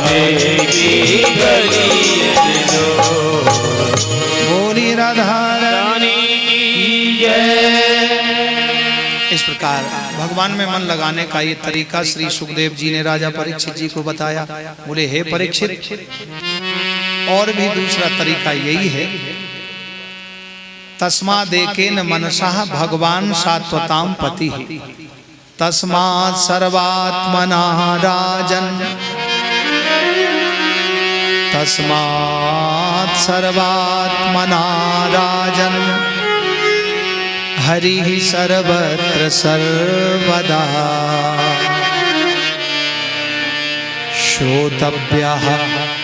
की गली दो। बोली राधा रानी की जय। इस प्रकार भगवान में मन लगाने का ये तरीका श्री सुखदेव जी ने राजा परीक्षित जी को बताया। बोले हे परीक्षित, और भी दूसरा तरीका यही है। तस्मादेकेन मनसः भगवान सात्वतां पति, तस्मात् सर्वात्मना राजन, तस्मात् सर्वात्मना राजन, हरिः सर्वत्र सर्वदा श्रोतव्यः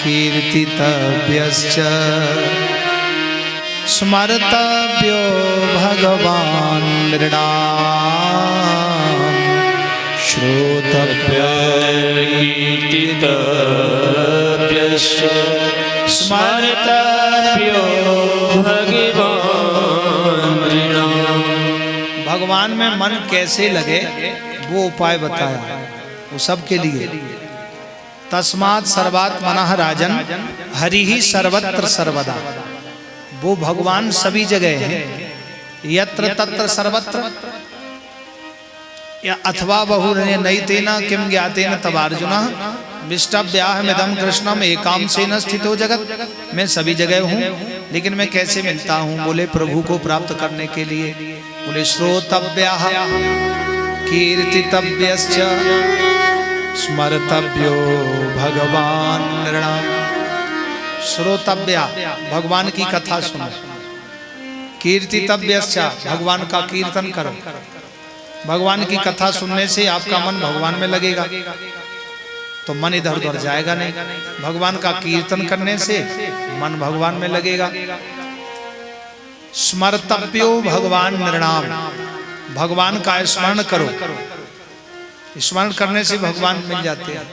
कीर्तितव्यश्च स्मर्तव्यो भगवान् नृणाम् श्रोतव्य कीर्तितव्यश्च स्मर्तव्यो भगवान् नृणाम्। भगवान में मन कैसे लगे वो उपाय बताया, वो सबके लिए। तस्मात् सर्वात्मनः राजन हरिः सर्वत्र सर्वदा, वो भगवान सभी जगह है। यत्र तत्र सर्वत्र, या अथवा बहुरने नैतेन किम ज्ञातेन तवार्जुनः विष्टव्याहमिदं कृष्णम एकांशेन स्थितो जगत। मैं सभी जगह हूँ, लेकिन मैं कैसे मिलता हूँ? बोले प्रभु को प्राप्त करने के लिए। बोले श्रोतव्यः कीर्तितव्यश्च स्मर्तव्यो भगवान नृणाम्। श्रोतव्या, भगवान की कथा सुनो। कीर्तितव्यश्च, भगवान का कीर्तन करो। भगवान की कथा सुनने से आपका मन भगवान में लगेगा, तो मन इधर उधर जाएगा नहीं। भगवान का कीर्तन करने से मन भगवान में लगेगा। स्मर्तव्यो भगवान नृणाम, भगवान का स्मरण करो। स्मरण करने से भगवान मिल जाते हैं,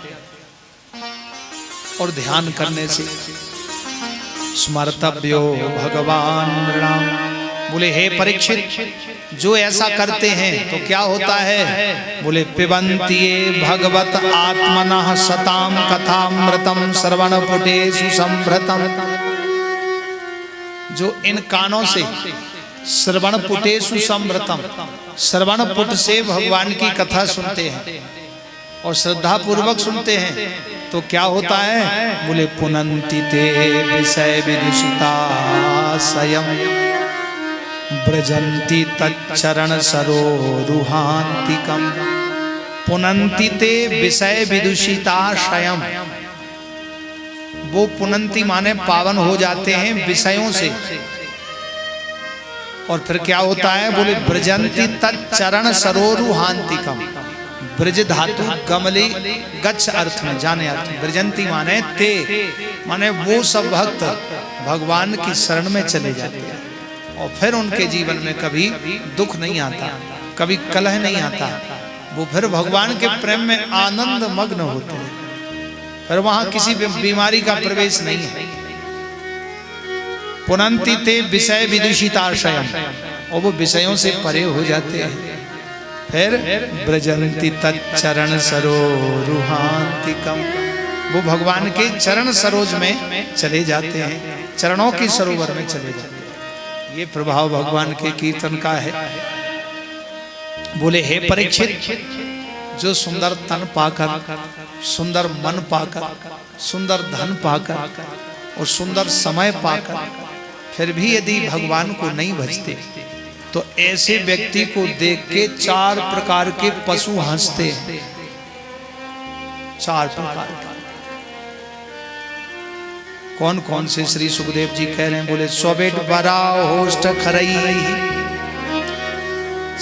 और ध्यान करने से। स्मर्तव्यो भगवान नृणाम। बोले हे परीक्षित, जो ऐसा करते हैं तो क्या होता है? बोले पिबन्ति ये भगवत आत्मनः सताम कथामृतम श्रवणपुटेषु संभृतम। जो इन कानों से श्रवणपुटेषु संभृतम, श्रवणपुट से भगवान की कथा सुनते हैं और श्रद्धा पूर्वक सुनते हैं, तो क्या होता है? बोले पुनन्ति ते विषय विदुषिता स्वयं ब्रजन्ति तच्चरण सरोरुहान्तिकम्। पुनन्ति ते विषय विदुषिताशयम, वो पुनन्ति माने पावन हो जाते हैं विषयों से। और फिर क्या होता है? बोले ब्रजन्ति तच्चरण सरोरुहान्तिकम्। ब्रज धातु गमली गच्छ अर्थ में, जाने अर्थ में। ब्रजंती माने ते, माने वो सब भक्त भगवान की शरण में चले जाते हैं, और फिर उनके जीवन में कभी दुख नहीं आता, कभी कलह नहीं आता। वो फिर भगवान के प्रेम में आनंद मग्न होते हैं, फिर वहां किसी बीमारी का प्रवेश नहीं है। पुनन्ति ते विषय विदुषिताशयम, और वो विषयों से परे हो जाते हैं। फिर ब्रजंती तच्चरण सरोरुहान्तिकम, वो भगवान के चरण सरोज में चले जाते हैं, चरणों के सरोवर में चले जाते हैं। ये प्रभाव भगवान के कीर्तन का है। बोले हे परीक्षित, जो सुंदर तन पाकर, सुंदर मन पाकर, सुंदर धन पाकर और सुंदर समय पाकर फिर भी यदि भगवान को नहीं भजते, तो ऐसे व्यक्ति को देख के 4 प्रकार के पशु हंसते हैं। 4 प्रकार के। कौन कौन से? श्री सुखदेव जी कह रहे हैं। बोले स्वबेट बराहोष्ठ खरई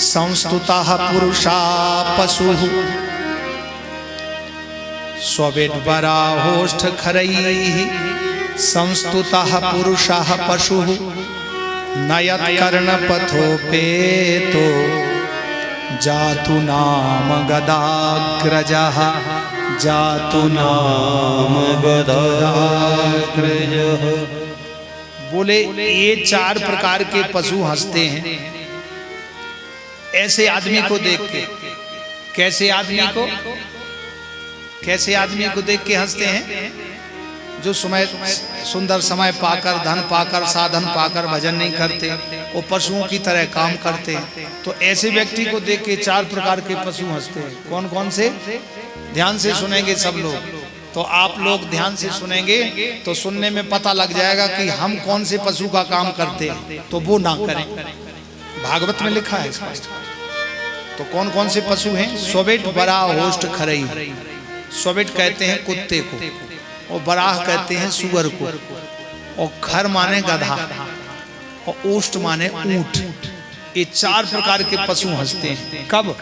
संस्तुता पुरुषा पशु, स्वबेट बराहोष्ठ खरई संस्तुता पुरुषा पशु, नयत कर्ण पथोपेतो जातु नाम गदाग्रजः, जातु नाम गदाग्रजः। बोले ये 4 प्रकार के पशु हंसते हैं ऐसे आदमी को देख के। कैसे आदमी को? कैसे आदमी को देख के हंसते हैं? जो समय सुंदर समय पाकर, धन पाकर, साधन पाकर भजन नहीं करते, वो पशुओं की तरह काम करते हैं। तो ऐसे व्यक्ति को देख के 4 प्रकार के पशु हंसते हैं। कौन कौन से? ध्यान से सुनेंगे सब लोग। तो आप लोग ध्यान से सुनेंगे तो सुनने में पता लग जाएगा कि हम कौन से पशु का काम करते हैं, तो वो ना करें। भागवत में लिखा है स्पष्ट। तो कौन कौन से पशु हैं? सोबेट, बराह, होस्ट, खरई। सोबेट कहते हैं कुत्ते को, और बराह कहते हैं सुअर को, और खर माने गधा, और ओष्ट माने ऊंट। ये 4 प्रकार के पशु हंसते हैं। कब?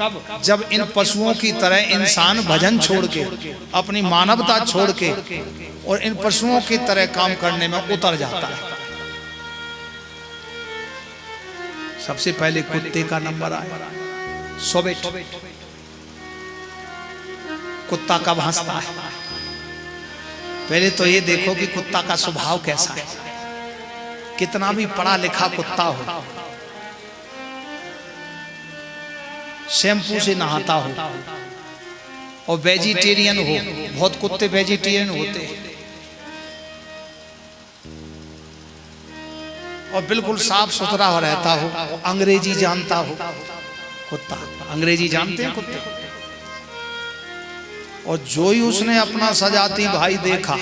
जब इन पशुओं की तरह इंसान भजन छोड़ के, अपनी मानवता छोड़ के, और इन पशुओं की तरह काम करने में उतर जाता है। सबसे पहले कुत्ते का नंबर आया, सोबेट। कुत्ता कब हंसता है? पहले तो ये देखो कि कुत्ता का स्वभाव कैसा है। कितना भी पढ़ा लिखा कुत्ता हो, शैम्पू से नहाता हो, और वेजिटेरियन हो, बहुत कुत्ते वेजिटेरियन होते हैं, और बिल्कुल साफ सुथरा हो रहता हो, अंग्रेजी जानता हो कुत्ता। अंग्रेजी जानते हैं कुत्ते? और जो ही उसने अपना सजाती भाई देखा,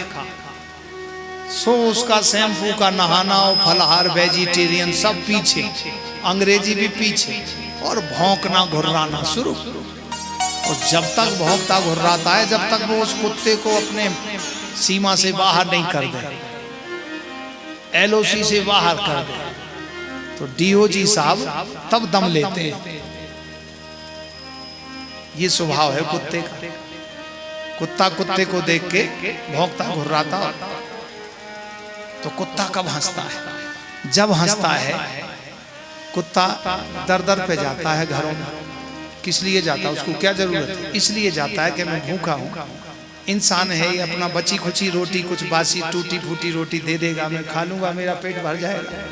सो उसका शैम्पू का नहाना और फलहार वेजिटेरियन सब पीछे, अंग्रेजी भी पीछे, और भौंकना घुर्राना शुरू। और जब तक भौंकता घुर्राता है, जब तक वो उस कुत्ते को अपने सीमा से बाहर नहीं कर दे, एलओसी से बाहर कर दे, तो डीओजी साहब तब दम लेते हैं। ये स्वभाव है कुत्ते का। कुत्ता कुत्ते को देख के भौंकता घुर्राता। तो कुत्ता कब हंसता है? जब हंसता है कुत्ता दर दर पे जाता है घरों में। किस लिए जाता है? उसको क्या जरूरत है? इसलिए जाता है कि मैं भूखा हूँ, इंसान है, ये अपना बची खुची रोटी, कुछ बासी टूटी फूटी रोटी दे देगा, मैं खा लूंगा, मेरा पेट भर जाएगा।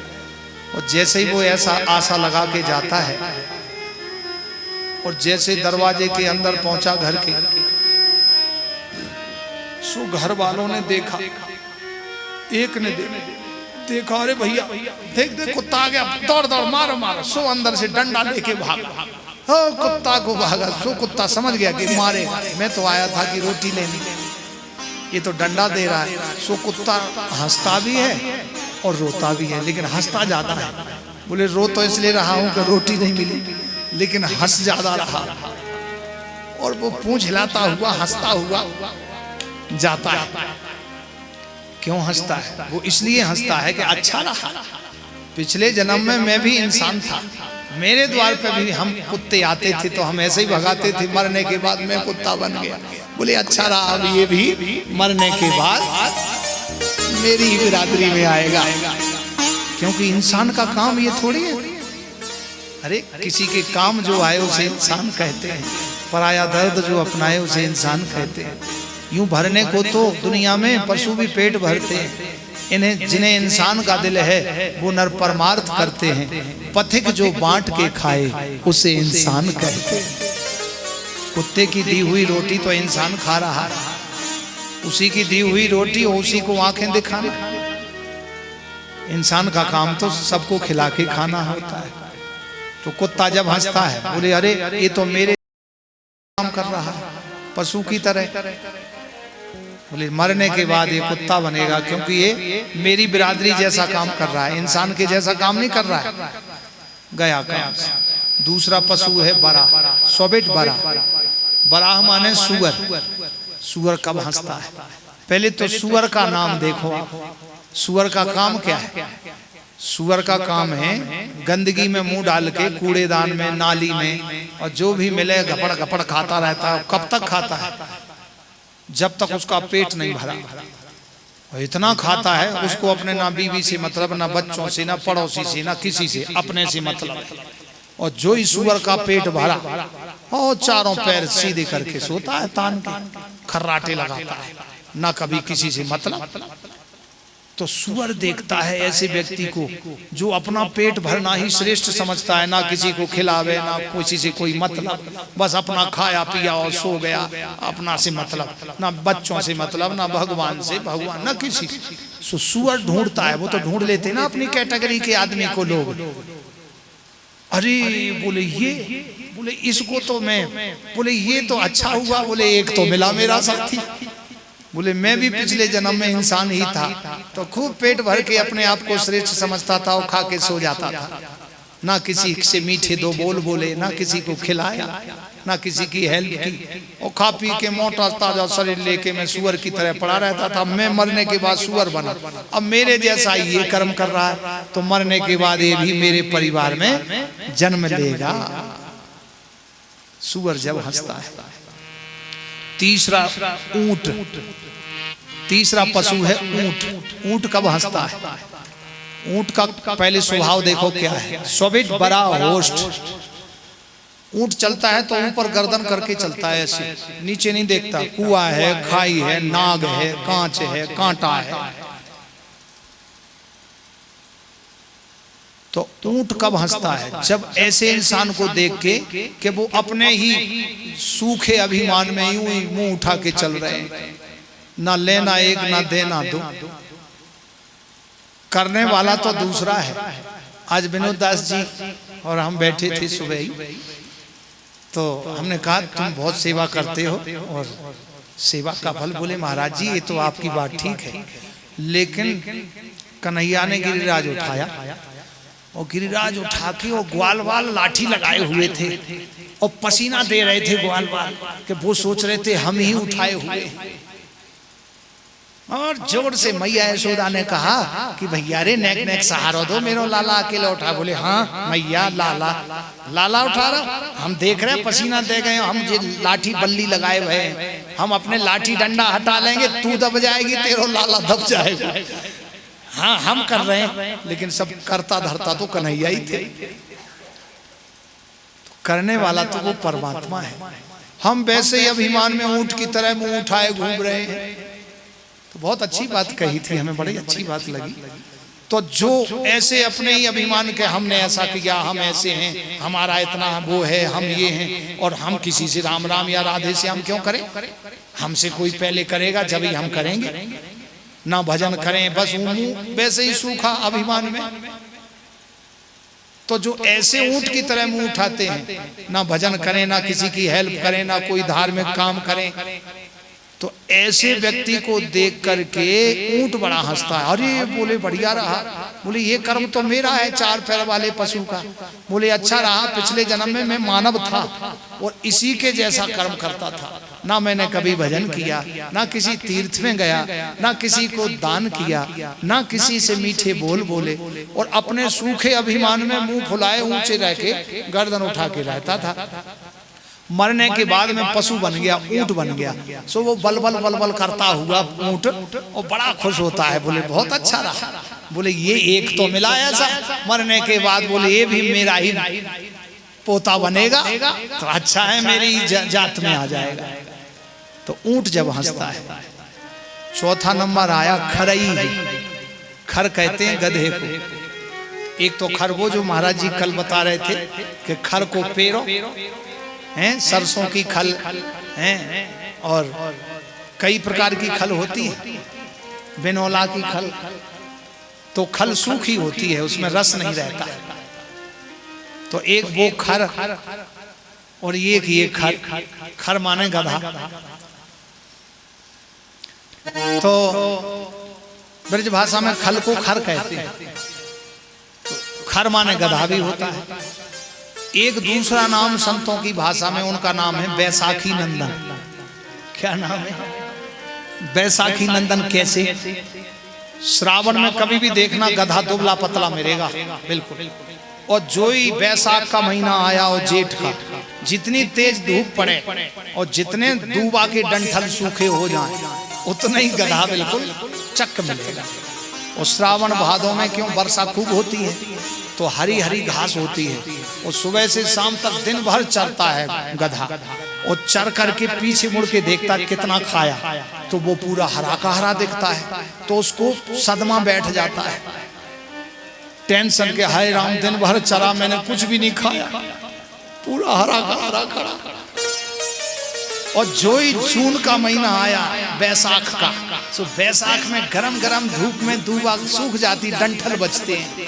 और जैसे ही वो ऐसा आशा लगा के जाता है, और जैसे दरवाजे के अंदर पहुंचा घर के, सो घर वालों ने देखा, एक ने देखा, अरे भैया देख देख कुत्ता आ गया, दौड़ दौड़ मारो मारो। सो अंदर से डंडा लेके भागा, हो कुत्ता को भागा। सो कुत्ता समझ गया कि मारेगा, मैं तो आया था कि रोटी लेने, ये तो डंडा दे रहा है। सो कुत्ता हंसता भी है और रोता भी है, लेकिन हंसता ज्यादा है। बोले रो तो इसलिए रहा हूं कि रोटी नहीं मिली, लेकिन हंस ज्यादा रहा। और वो पूंछ हिलाता हुआ हंसता हुआ जाता है। क्यों हंसता है? वो इसलिए हंसता है कि अच्छा रहा, पिछले जन्म में मैं भी इंसान था, मेरे द्वार पे भी हम कुत्ते आते थे, तो हम ऐसे ही भगाते थे, मरने के बाद मैं कुत्ता बन गया। बोले अच्छा रहा, अब ये भी मरने के बाद मेरी बिरादरी में आएगा। क्योंकि इंसान का काम ये थोड़ी है। अरे किसी के काम जो आए उसे इंसान कहते हैं, पराया दर्द जो अपनाए उसे इंसान कहते हैं। यूं भरने को तो दुनिया में पशु भी पेट भरते हैं, इन्हें जिन्हें इंसान का दिल है वो नर परमार्थ करते हैं। पथिक जो बांट के खाए उसे इंसान कहते हैं। कुत्ते की दी हुई रोटी तो इंसान खा रहा है, उसी की दी हुई रोटी उसी को आंखें दिखाना। इंसान का काम तो सबको खिला के खाना होता है। तो कुत्ता जब हंसता है, बोले अरे ये तो मेरे काम कर रहा है, पशु की तरह। बोले मरने के बाद ये कुत्ता बनेगा, क्योंकि ये मेरी बिरादरी जैसा काम कर रहा है, इंसान के जैसा काम नहीं कर रहा है। गया काम से। दूसरा पशु है बराह, सोबेट बराह। बराह माने सुअर। सुअर कब हंसता है? पहले तो सुअर का नाम देखो आप। सुअर का काम क्या है? सुअर का काम है गंदगी में मुंह डाल के कूड़ेदान में, नाली में, और जो भी मिले घपड़ घपड़ खाता रहता है। कब तक खाता है? जब तक उसका पेट नहीं भरा। और इतना खाता है उसको अपने ना बीवी से मतलब, ना बच्चों से, ना पड़ोसी से, ना किसी से, अपने से मतलब। और जो ही सुअर का पेट भरा और चारों पैर सीधे करके सोता है, तान के खर्राटे लगाता है, ना कभी किसी से मतलब। तो सुअर देखता है ऐसे व्यक्ति को जो अपना पेट भरना ही श्रेष्ठ समझता है, ना किसी को खिलावे, ना किसी से कोई मतलब, बस अपना खाया पिया और सो गया, अपना से मतलब, ना बच्चों से मतलब, ना भगवान से, भगवान ना किसी। सो सुअर ढूंढता है, वो तो ढूंढ लेते ना अपनी कैटेगरी के आदमी को लोग। अरे बोले ये, बोले इसको तो मैं, बोले ये तो अच्छा हुआ, बोले एक तो मिला मेरा साथी। बोले मैं भी पिछले जन्म में इंसान ही था, तो खूब पेट भर के अपने आप को श्रेष्ठ समझता था और खा के सो जाता था, ना किसी से मीठे दो बोल बोले, ना किसी को खिलाया, ना किसी की हेल्प की, और खा पी के मोटा ताजा शरीर लेके मैं सुअर की तरह पड़ा रहता था। मैं मरने के बाद सुअर बना, अब मेरे जैसा ये कर्म कर रहा है तो मरने के बाद ये भी मेरे परिवार में जन्म लेगा। सुअर जब हंसता है। तीसरा ऊंट, तीसरा पशु है ऊंट। ऊंट कब हंसता है? ऊंट का पहले स्वभाव देखो क्या है। स्वबिट बड़ा होस्ट। ऊंट चलता है तो ऊपर गर्दन करके चलता है, ऐसे नीचे नहीं देखता। कुआं है, खाई है, नाग है, कांच है, कांटा है। तो ऊंट कब हंसता है? जब ऐसे इंसान को देख के कि वो अपने ही सूखे अभिमान में यूं ही मुंह उठा के चल रहे हैं, ना लेना एक ना देना दो। करने वाला तो दूसरा है। आज विनोद दास जी और हम बैठे थे सुबह ही, तो हमने कहा तुम बहुत सेवा करते हो और सेवा का फल। बोले महाराज जी ये तो आपकी बात ठीक है, लेकिन कन्हैया ने गिरिराज उठाया और गिरिराज उठा के वो ग्वाल वाल लाठी लगाए हुए थे और पसीना दे रहे थे ग्वाल वाल के। वो सोच रहे थे हम ही उठाए हुए। और जोर से मैया यशोदा ने कहा कि भैया रे नेक नेक सहारा दो, मेरो लाला अकेला उठा। बोले हाँ मैया लाला लाला उठा रहा, हम देख रहे हैं पसीना दे गए, हम ये लाठी बल्ली लगाए हुए हैं, हम अपने लाठी डंडा हटा लेंगे, तू दब जाएगी, तेरो लाला दब जाएगा। हाँ हम कर रहे हैं, लेकिन सब करता धरता तो कन्हैया ही थे। तो करने वाला तो वो परमात्मा है। हम वैसे ही अभिमान में ऊंट की तरह मुंह उठाए घूम रहे हैं। तो बहुत अच्छी बात कही थी, हमें बड़ी अच्छी बात लगी। तो जो ऐसे अपने ही अभिमान के हमने ऐसा किया, हम ऐसे हैं, हमारा इतना वो है, हम ये हैं, और हम किसी से राम राम या राधे से हम क्यों करें? हमसे कोई पहले करेगा जब ही हम करेंगे। ना भजन करें, बस मुंह वैसे ही सूखा अभिमान में। तो जो ऐसे ऊंट की तरह मुंह उठाते हैं, ना भजन करें, ना किसी की हेल्प करें, ना कोई धार्मिक काम करें, तो ऐसे व्यक्ति को देख करके ऊंट बड़ा हंसता है। अरे बोले बढ़िया रहा, बोले ये कर्म तो मेरा है चार पैर वाले पशु का। बोले अच्छा रहा, पिछले जन्म में मैं मानव था और इसी के जैसा कर्म करता था। ना मैंने कभी भजन किया, ना किसी तीर्थ में गया, ना किसी को दान किया, ना किसी से मीठे बोल बोले, और अपने सूखे अभिमान में मुंह फुलाए ऊंचे रह के गर्दन उठा के रहता था। मरने के बाद में पशु बन गया, ऊंट बन गया। सो वो बलबल बलबल करता हुआ ऊंट और बड़ा खुश होता है। बोले बहुत अच्छा रहा, बोले ये एक तो मिला ऐसा, मरने के बाद बोले ये भी मेरा ही पोता बनेगा तो अच्छा है, मेरी जात में आ जाएगा। तो ऊंट जब हंसता है। चौथा नंबर आया खरई। खर कहते हैं गधे को। एक तो खर वो जो महाराज जी कल बता रहे थे कि खर को पेरो हैं, सरसों की खल हैं, और कई प्रकार की खल होती है, बिनौला की खल। तो खल सूखी होती है, उसमें रस नहीं रहता। तो एक वो खर और एक ये खर। खर माने गधा। तो ब्रज भाषा में खल को खर कहते हैं। तो खर माने गधा भी होता है। एक दूसरा नाम संतों की भाषा में उनका नाम है बैसाखी नंदन। क्या नाम है? बैसाखी नंदन। कैसे? श्रावण में कभी भी देखना गधा दुबला पतला मिलेगा बिल्कुल। और जो ही बैसाख का महीना आया और जेठ का, जितनी तेज धूप पड़े और जितने दूबा के डंठल सूखे हो जाएं, उतना ही गधा बिल्कुल चक मिलेगा। और श्रावण भादों में क्यों वर्षा खूब होती है तो हरी हरी घास होती है, और सुबह से शाम तक दिन भर चरता है गधा। और चर करके पीछे मुड़ के देखता कितना खाया, तो वो पूरा हरा का हरा दिखता है, तो उसको सदमा बैठ जाता है, टेंशन के, हाय राम दिन भर चरा मैंने कुछ भी नहीं खाया, पूरा हरा का हरा खड़ा। और जो ही जून का महीना आया बैसाख का, तो बैसाख में गरम गरम धूप में दूबा सूख जाती, डंठल बचते हैं,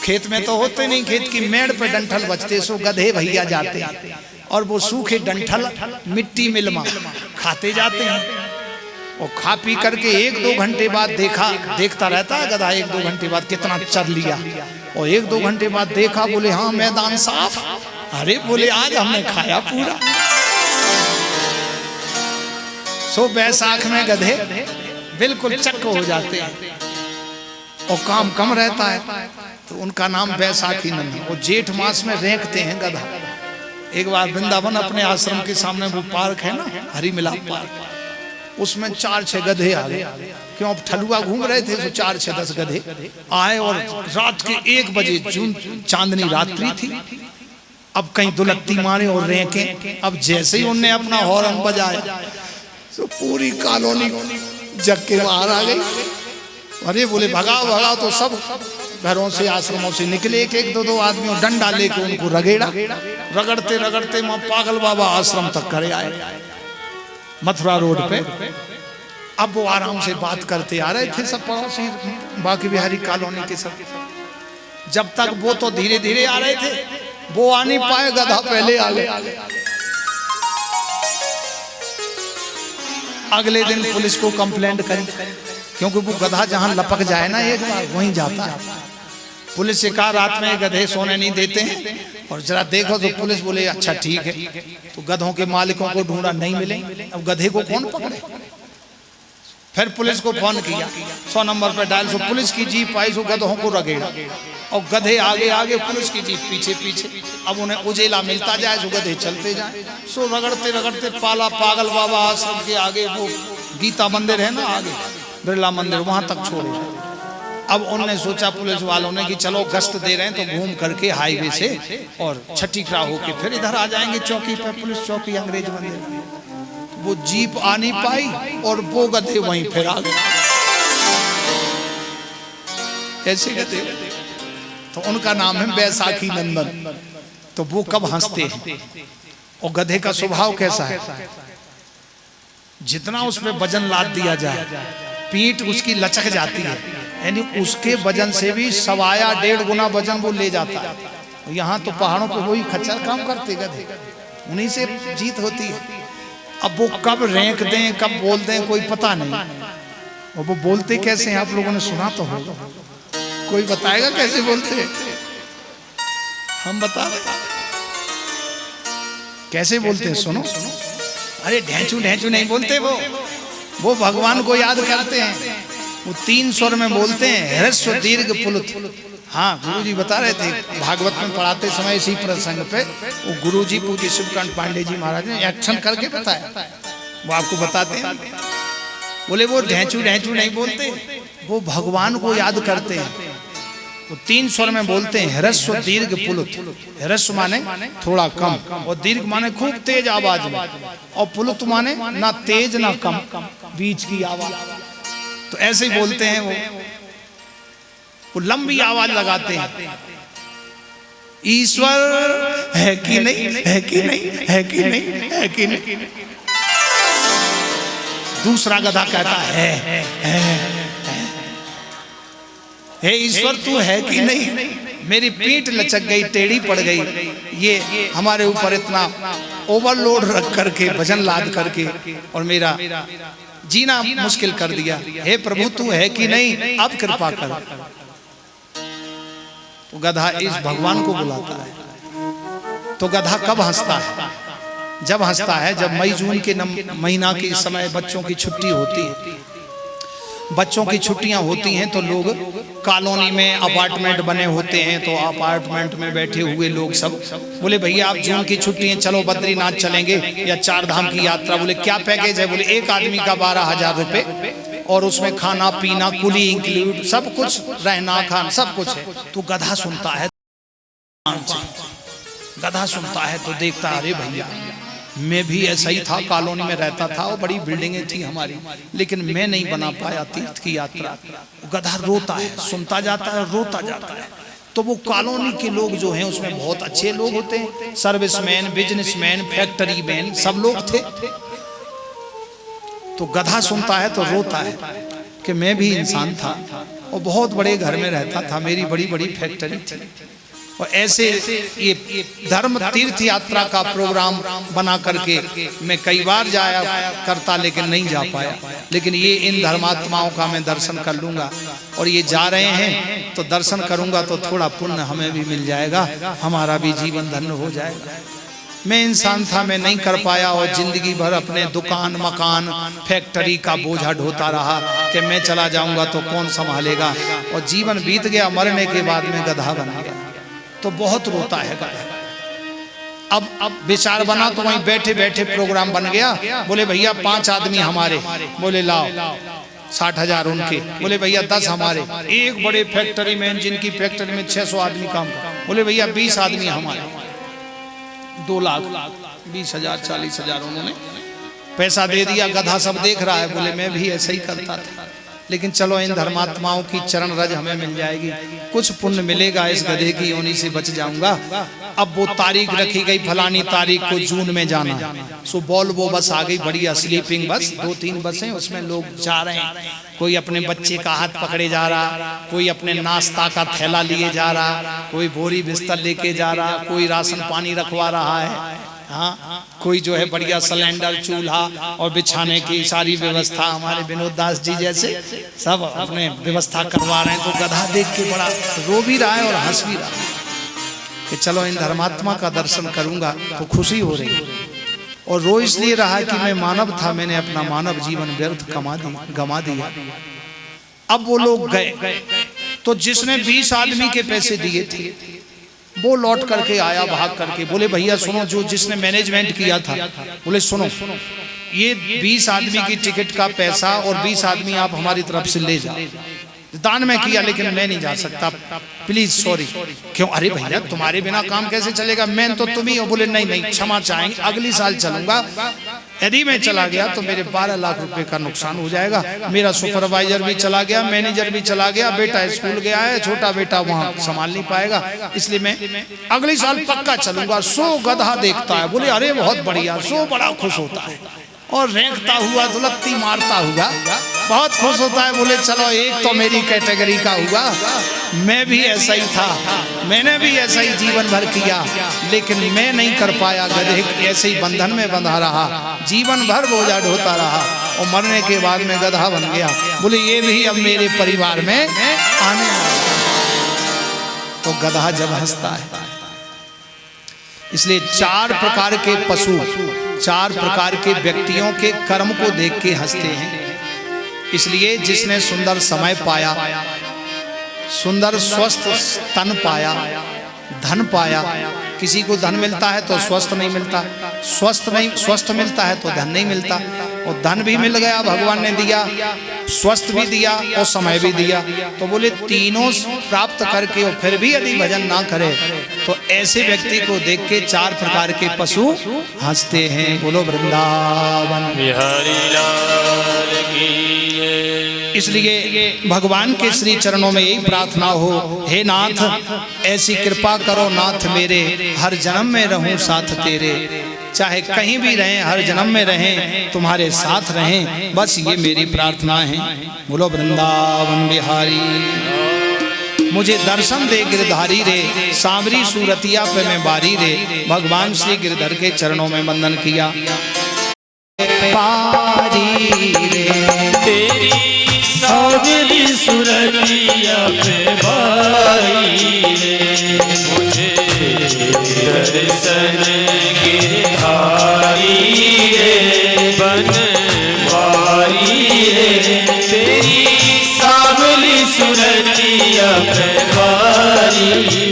खेत में तो होते नहीं, खेत की मेड़ पे डंठल बचते, सो गधे भैया जाते हैं और वो सूखे डंठल मिट्टी मिलमा खाते जाते हैं। और खा पी करके 1-2 घंटे बाद देखता रहता है गधा, 1-2 घंटे बाद कितना चर लिया, और 1-2 घंटे बाद देखा, बोले हाँ मैदान साफ, अरे बोले आज हमने खाया पूरा। सो बैसाख में गधे बिल्कुल चक्क हो जाते हैं और काम कम रहता है, तो उनका नाम बैसाखी नंदन। और जेठ मास में रेंकते हैं गधा। एक बार वृंदावन अपने आश्रम के सामने वो पार्क है ना, हरी मिलाप पार्क, उसमें 4-6 गधे आ गए, क्यों अब ठलुआ घूम रहे थे, तो 4-6-10 गधे आए और रात के 1 बजे, जून चांदनी रात्रि थी, अब कहीं दुलत्ती मारे और रेंके। अब जैसे ही उनने अपना हॉर्न बजाया तो पूरी कॉलोनी जग के बाहर आ गई। अरे बोले भगाओ भगाओ, तो सब घरों से आश्रमों से निकले, 1-2 आदमी डंडा लेके उनको रगेड़ा, रगड़ते रगड़ते वहां पागल बाबा आश्रम तक करे आए, मथुरा रोड पे। अब वो आराम से बात करते आ रहे थे सब पड़ोसी, बाकी बिहारी कॉलोनी के सब। जब तक वो तो धीरे धीरे आ रहे थे, वो आ नहीं पाए, गधा पहले आ गए। अगले दिन पुलिस को कंप्लेंट करी, क्योंकि वो गधा जहां लपक जाए ना एक बार, वहीं जाता है। पुलिस से कहा रात में गधे सोने नहीं देते हैं, और जरा देखो, तो पुलिस बोले अच्छा ठीक है। तो गधों के मालिकों को ढूंढा, नहीं मिले, अब गधे को कौन पकड़े। फिर पुलिस को फोन किया, 100 नंबर पे डायल, सो पुलिस की जीप आई, सो गधों को रगेड़ा, और गधे आगे आगे, पुलिस की जीप पीछे पीछे। अब उन्हें उजेला मिलता जाए, सो गधे चलते जाए, सो रगड़ते रगड़ते पाला पागल बाबा आश्रम के आगे, वो गीता मंदिर है ना आगे, बिरला मंदिर, वहां तक छोड़े। अब उन्होंने सोचा पुलिस वालों ने कि चलो गश्त दे रहे हैं, तो घूम करके हाईवे से और छठीकरा होके फिर इधर आ जाएंगे चौकी पे, पुलिस चौकी अंग्रेज मंदिर। वो जीप आ नहीं पाई और वो गधे वहीं फिर आ गए, ऐसे गधे। तो उनका नाम है बैसाखी नंदन। तो वो कब हंसते हैं, और गधे का स्वभाव कैसा है, जितना उसमें वजन लाद दिया जाए, पीठ उसकी लचक जाती है, यानी उसके वजन से भी 1.25-1.5 गुना वजन वो ले जाता है। यहाँ तो पहाड़ों पे वही खच्चर काम करते गधे, उन्हीं से जीत होती है। अब वो कब रेंक दें, कब बोल दें, कोई पता नहीं। और वो बोलते कैसे हैं, आप लोगों ने सुना तो होगा, कोई बताएगा कैसे बोलते हैं? हम बता रहे कैसे बोलते हैं, सुनो। अरे ढेंचू ढेंचू नहीं बोलते, वो भगवान को याद करते हैं। वो 3 स्वर में बोलते हैं, ह्रस्व दीर्घ पुलुत। हाँ, गुरुजी बता रहे थे भागवत में पढ़ाते समय इसी प्रसंग पे, वो गुरुजी पूज्य शिवकांत पांडे जी महाराज ने एक्शन करके बताया, वो आपको बताते हैं। बोले वो ढेंचू ढेंचू नहीं बोलते, वो भगवान को याद करते हैं। वो 3 स्वर में बोलते हैं, ह्रस्व दीर्घ पुलुत। ह्रस्व माने थोड़ा कम, और दीर्घ माने खूब तेज आवाज में, और पुलुत माने ना तेज ना कम, बीच की आवाज। तो ऐसे ही बोलते हैं वो लंबी आवाज लगाते हैं। ईश्वर है कि नहीं, है कि नहीं, है कि नहीं, है कि नहीं। दूसरा गधा कहता है, हे ईश्वर तू है कि नहीं, मेरी पीठ लचक गई, टेढ़ी पड़ गई, ये हमारे ऊपर इतना ओवरलोड रख करके, वजन लाद करके, और मेरा जीना मुश्किल कर दिया। हे प्रभु तू है कि नहीं, अब कृपा कर। तो गधा इस भगवान को बुलाता है। तो गधा कब हंसता है, जब हंसता है जब मई जून के महीना के समय बच्चों की छुट्टी होती है। बच्चों की छुट्टियां होती हैं तो लोग कॉलोनी में अपार्टमेंट बने होते हैं, तो अपार्टमेंट में बैठे हुए लोग सब बोले भैया आप जून की छुट्टी हैं, चलो बद्रीनाथ चलेंगे या 4 धाम की यात्रा। बोले क्या पैकेज है? बोले एक आदमी का 12,000 रुपए, और उसमें खाना पीना कुली इंक्लूड, सब कुछ, रहना खाना सब कुछ है। तो गधा सुनता है, गधा सुनता है तो देखता अरे भैया मैं भी ऐसा ही था, कॉलोनी में रहता था और बड़ी बिल्डिंगें थी हमारी, लेकिन मैं नहीं बना पाया तीर्थ की यात्रा। गधा रोता है, सुनता जाता है, रोता जाता है। तो वो कॉलोनी के लोग जो हैं उसमें बहुत अच्छे लोग होते हैं, सर्विसमैन, बिजनेसमैन, फैक्ट्री मैन, सब लोग थे। तो गधा सुनता है तो रोता है कि मैं भी इंसान था और बहुत बड़े घर में रहता था, मेरी बड़ी बड़ी फैक्ट्री थी। और ऐसे ये धर्म तीर्थ यात्रा का प्रोग्राम बना करके मैं कई बार जाया करता, लेकिन नहीं जा पाया। लेकिन ये इन धर्मात्माओं का मैं दर्शन कर लूँगा, और ये जा रहे हैं तो दर्शन करूँगा तो थोड़ा पुण्य हमें भी मिल जाएगा, हमारा भी जीवन धन्य हो जाएगा। मैं इंसान था, मैं नहीं कर पाया और जिंदगी भर अपने दुकान, मकान, फैक्ट्री का बोझा ढोता रहा कि मैं चला जाऊंगा तो कौन संभालेगा। और जीवन बीत गया, मरने के बाद में गधा बन गया। तो बहुत रोता है गधा। अब विचार बना तो वहीं बैठे बैठे प्रोग्राम बन गया। बोले भैया 5 आदमी हमारे, बोले लाओ 60,000 उनके, बोले भैया 10 हमारे। एक बड़े फैक्ट्री में जिनकी फैक्ट्री में 600 आदमी काम कर, बोले भैया 20 आदमी हमारे। 2,20,000 40,000 उन्होंने पैसा दे दिया। गधा सब देख रहा है, बोले मैं भी ऐसा ही करता था, लेकिन चलो इन धर्मात्माओं की चरण रज हमें मिल जाएगी, कुछ पुण्य मिलेगा, इस गधे की योनि से बच जाऊंगा। अब वो तारीख रखी गई, फलानी तारीख को जून में जाना। सो वो बस आ गई, बढ़िया स्लीपिंग बस, 2-3 बसें, उसमें लोग जा रहे हैं। कोई अपने बच्चे का हाथ पकड़े जा रहा, कोई अपने नाश्ता का थैला लिए जा रहा, कोई बोरी बिस्तर लेके जा रहा, कोई राशन पानी रखवा रहा है, हाँ, कोई जो है बढ़िया सिलेंडर, चूल्हा और बिछाने की सारी व्यवस्था, हमारे विनोद दास जी जैसे सब अपने व्यवस्था करवा रहे हैं। तो गधा देख के बड़ा रो भी रहा है और हंस भी रहा है कि चलो इन धर्मात्मा का दर्शन करूंगा तो खुशी हो रही है। और रो इसलिए रहा कि मैं मानव था, मैंने अपना मानव जीवन व्यर्थ गमा दिया। अब वो लोग गए, तो जिसने 20 आदमी के पैसे दिए थे वो लौट करके आया भाग करके। बोले भैया सुनो, जो जिसने मैनेजमेंट किया था, बोले सुनो, ये 20 आदमी की टिकट का पैसा और 20 आदमी आप हमारी तरफ से ले जाओ। दान में किया लेकिन मैं नहीं जा सकता, प्लीज सॉरी। क्यों? अरे भैया तुम्हारे बिना काम कैसे चलेगा, मैं तो तुम ही हो। बोले नहीं नहीं, क्षमा चाहेंगे, अगली साल चलूंगा। यदि मैं चला गया तो मेरे 12 लाख रुपए का नुकसान हो जाएगा। मेरा सुपरवाइजर भी चला गया, मैनेजर भी चला गया, बेटा स्कूल गया है, छोटा बेटा वहाँ संभाल नहीं पाएगा, इसलिए मैं अगली साल पक्का चलूंगा। सो गधा देखता है, बोले अरे बहुत बढ़िया। सो बड़ा खुश होता है और रेंकता हुआ, दुलत्ती मारता हुआ बहुत खुश होता है। बोले चलो एक तो मेरी कैटेगरी का हुआ, मैं भी ऐसा ही था, मैंने भी ऐसा ही जीवन भर किया, लेकिन मैं नहीं कर पाया। गधे ऐसे ही बंधन में बंधा रहा, जीवन भर बोझा ढोता रहा और मरने के बाद में गधा बन गया। बोले ये भी अब मेरे परिवार में आने वाला। तो गधा जब हंसता है, इसलिए 4 प्रकार के पशु, 4 प्रकार के व्यक्तियों के कर्म को देख के हंसते हैं। इसलिए जिसने सुंदर समय पाया, सुंदर स्वस्थ तन पाया, धन पाया, किसी को धन मिलता है तो स्वस्थ नहीं मिलता, स्वस्थ मिलता है तो धन नहीं मिलता। और धन भी मिल गया, भगवान ने दिया, स्वस्थ भी दिया और समय भी दिया। तो बोले तीनों प्राप्त करके और फिर भी यदि भजन ना करे तो ऐसे व्यक्ति को देख के 4 प्रकार के पशु हंसते हैं। बोलो वृंदावन बिहारी लाल की जय। इसलिए भगवान के श्री चरणों में यही प्रार्थना हो, हे नाथ ऐसी कृपा करो नाथ मेरे, हर जन्म में रहूं साथ तेरे। चाहे कहीं भी रहें, हर जन्म में रहें, तुम्हारे साथ रहें, बस ये मेरी प्रार्थना है। बोलो वृंदावन बिहारी। मुझे दर्शन दे गिरधारी रे, सांवरी सूरतिया पे मैं बारी रे। भगवान श्री गिरधर के चरणों में वंदन किया। बारी रे तेरी सांवरी सूरतिया पे बारी रे, मुझे दर्शन गिरधारी रे, बनवारी रे। तेरी सांवरी सूरतिया पे बारी रे,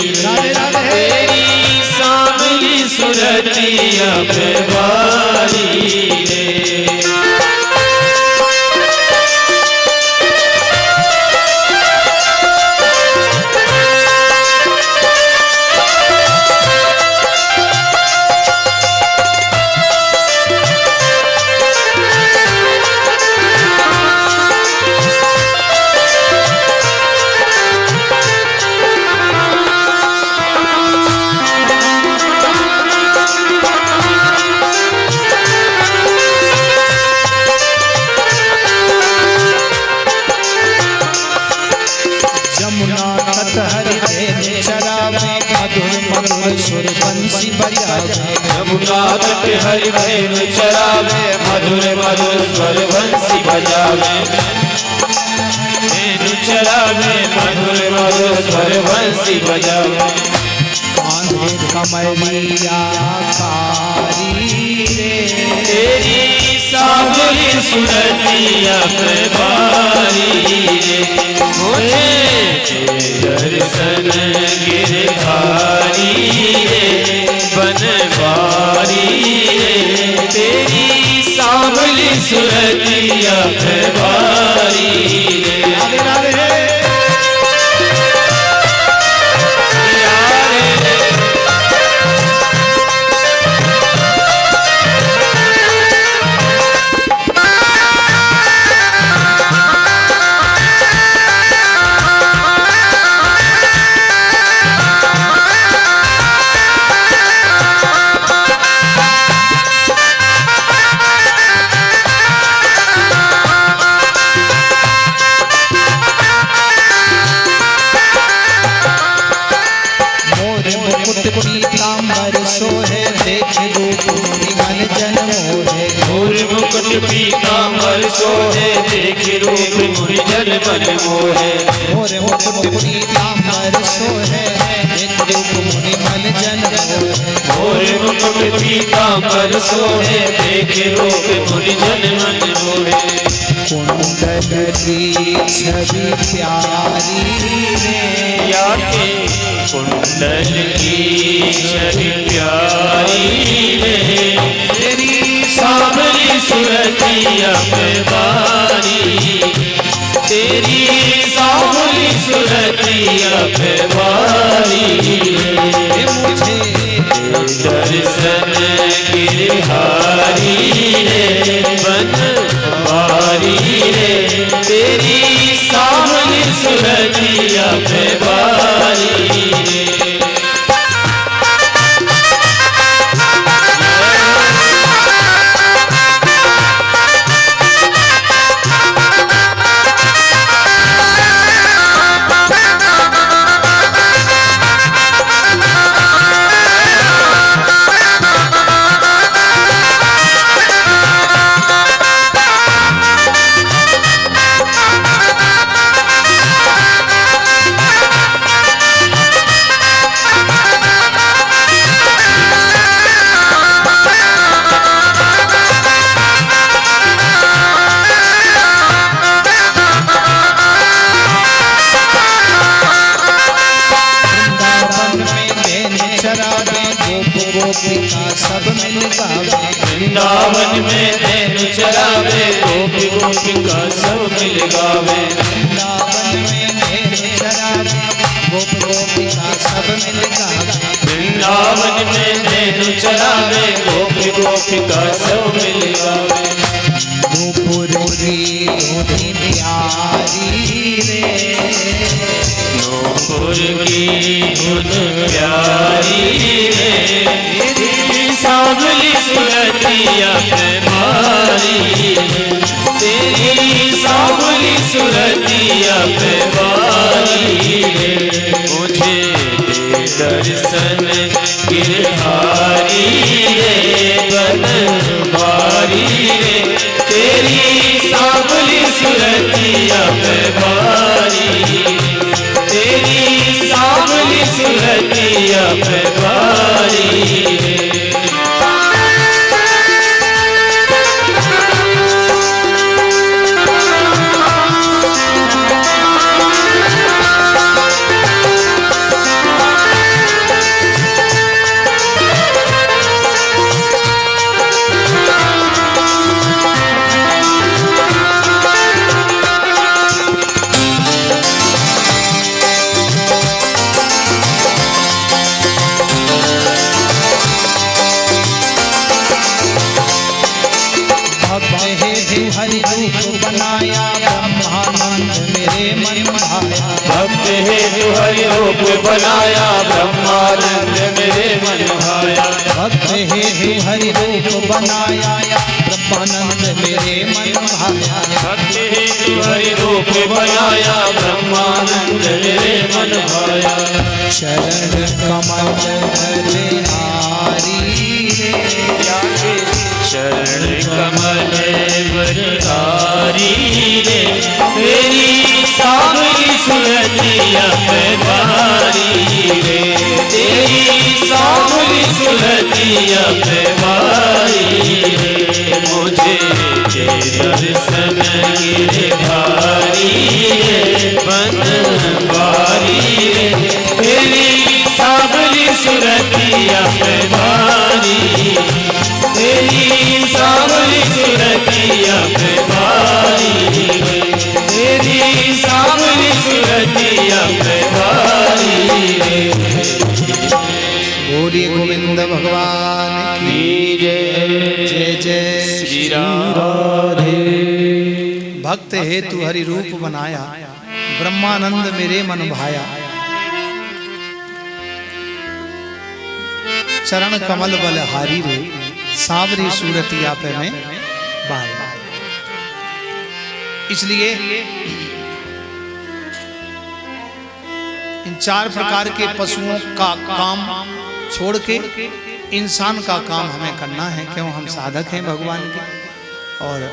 तेरी सांवरी सूरतिया पे बारी रे। बजावे धेनु चरावे मधुर मधुर स्वर बंसी बजावे कान्हे कमरिया कारी रे तेरी सांवली सुरतिया में बारी रे मुझे दर्शन गिरधारी रे बनवारी रे तेरी सांवली सुरतिया में बारी रे पीताम्बर सोहे देख रूप विमल जन मोहे मोर मुकुट पीताम्बर सोहे देख रूप मुनि जन मन मोहे मोर मुकुट पीताम्बर सोहे देख रूप विमल जन मोहे मोर मुकुट पीताम्बर सोहे देख रूप मुनि जन मन मोहे कुंडल की छवि प्यारी रे याके कुंडल की छवि प्यारी रे तेरी सांवली सुरतिया में बारी तेरी सांवली सुरतिया में बारी रे मुझे दर्शन गिरधारी रे बनवारी रे तेरी सांवली सुरतिया में बारी रे गोपिका सब मिल गावे वृंदावन में धेनु चरावे गोपी गोपिका सब मिल गावे वृंदावन में धेनु चरावे गोपिका सब मिल गावे वृंदावन में धेनु चरावे गोपी गोपिका सब मिल गावे नूपुर की धुनी प्यारी रे नूपुर की धुन प्यारी रे सांवली सुरतिया में बारी तेरी सांवली सुरतिया में बारी मुझे दे दर्शन गिरधारी रे बनवारी रे तेरी सांवली सुरतिया में बारी तेरी सांवली सुरतिया में बारी हरि रूप बनाया ब्रह्मानंद मेरे मन भाया भक्त है जो हरि रूप बनाया ब्रह्मानंद मेरे मन भाया भक्त है जो हरि रूप बनाया ब्रह्मानंद मेरे मन भाया भक्त है जो हरि रूप बनाया ब्रह्मानंद मेरे मन भाया शरण कमल हरे हारी रे चरण कमल बलिहारी रे, तेरी सांवली सुरतिया पे भारी रे, तेरी सांवली सुरतिया पे भारी रे, मुझे ते दर्शन गिरधारी रे, बनवारी रे, तेरी सांवली सुरतिया पे भारी, तेरी सांवली सुरतिया पे भारी रे, तेरी सांवली सुरतिया पे भारी रे। बोलिए गोविंद भगवान की जय। जय जय श्री राधे। भक्त हेतु हरि रूप बनाया, ब्रह्मानंद मेरे मन भाया, चरण कमल बलहारी रे, सांवरी सूरतिया पे में भाया। इसलिए इन चार प्रकार के पशुओं का काम छोड़ के इंसान का काम हमें करना है, क्यों हम साधक हैं भगवान के। और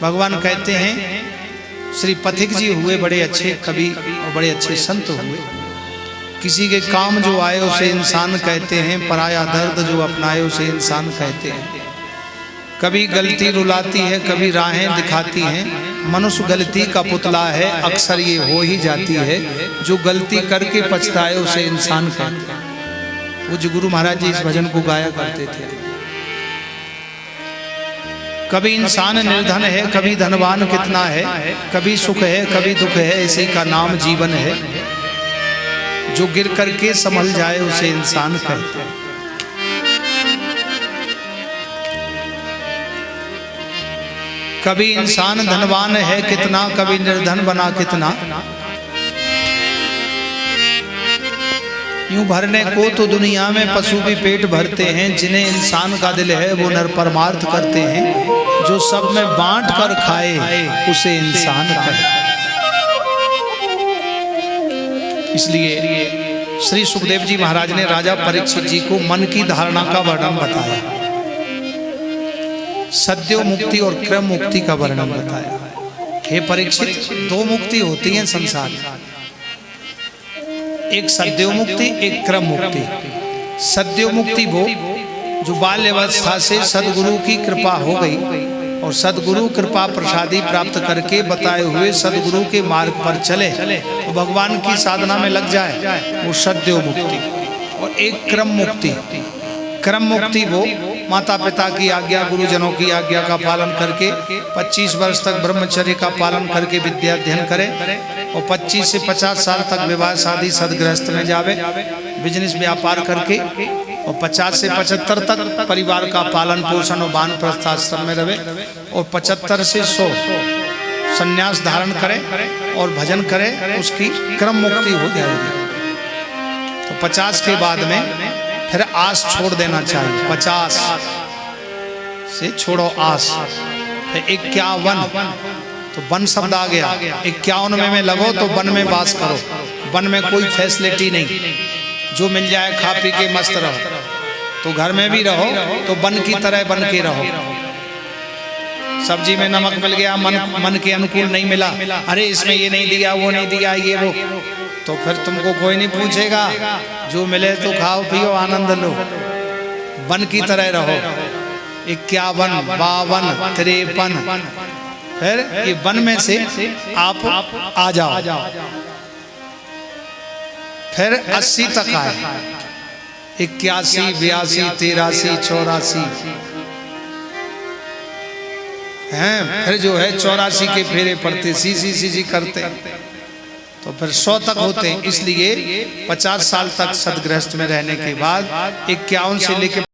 भगवान कहते हैं, श्री पथिक जी हुए बड़े अच्छे कवि और बड़े अच्छे संत हुए। किसी के काम जो आए उसे इंसान कहते हैं, पराया दर्द जो अपनाए उसे इंसान कहते हैं। कभी गलती रुलाती है, कभी राहें दिखाती हैं, मनुष्य गलती का पुतला है, अक्सर ये हो ही जाती है। जो गलती करके पछताए उसे इंसान कहते हैं। पूज्य गुरु महाराज जी इस भजन को गाया करते थे। कभी इंसान निर्धन है, कभी धनवान कितना है, कभी सुख है कभी दुख है, इसी का नाम जीवन है। जो गिर करके संभल जाए उसे इंसान कहते हैं। कभी इंसान धनवान है कितना, कभी निर्धन बना कितना। यूं भरने को तो दुनिया में पशु भी पेट भरते हैं, जिन्हें इंसान का दिल है वो नर परमार्थ करते हैं। जो सब में बांट कर खाए उसे इंसान कहते हैं। इसलिए श्री सुखदेव जी महाराज ने राजा परीक्षित जी को मन की धारणा का वर्णन बताया, सद्यो मुक्ति और क्रम मुक्ति का वर्णन बताया। हे परीक्षित, दो मुक्ति होती है संसार में, एक सद्यो मुक्ति, एक क्रम मुक्ति। सद्यो मुक्ति वो जो बाल्यावस्था से सदगुरु की कृपा हो गई और सदगुरु कृपा प्रसादी प्राप्त करके बताए हुए सदगुरु के मार्ग पर चले, तो भगवान की साधना में लग जाए, वो सद्यो मुक्ति। और एक क्रम मुक्ति। क्रम मुक्ति वो माता पिता की आज्ञा, गुरुजनों की आज्ञा का पालन करके 25 वर्ष तक ब्रह्मचर्य का पालन करके विद्या अध्ययन करे और 25 से 50 साल तक विवाह शादी सदगृहस्थ में जावे, बिजनेस व्यापार करके, और 50 से 75 तक परिवार का पालन पोषण और वानप्रस्थ आश्रम में रहे, और 75 से 100 संन्यास धारण करे और भजन करे, उसकी क्रम मुक्ति हो जाएगी। तो 50 के बाद में फिर आस छोड़ देना चाहिए। 50 से छोड़ो आस। फिर 51, तो वन शब्द आ गया। 51 में लगो तो वन में वास करो। वन में कोई फैसिलिटी नहीं, जो मिल जाए खा पी के मस्त रहो। तो घर में भी रहो तो वन की तरह बन के रहो। सब्जी में नमक मिल गया, मन के अनुकूल नहीं मिला, अरे इसमें ये नहीं दिया, वो नहीं दिया, ये वो, तो फिर तुमको कोई नहीं पूछेगा। जो मिले तो खाओ पियो आनंद लो, वन की तरह रहो। 51, 52, 53, फिर ये वन में से आप आ जाओ। फिर 80 तक आए, 81, 82, 83, 84 हैं। फिर जो है 84 के फेरे पड़ते, सी करते, तो फिर 100 तक होते। इसलिए 50 साल तक सदगृहस्थ में रहने के बाद 51 से लेकर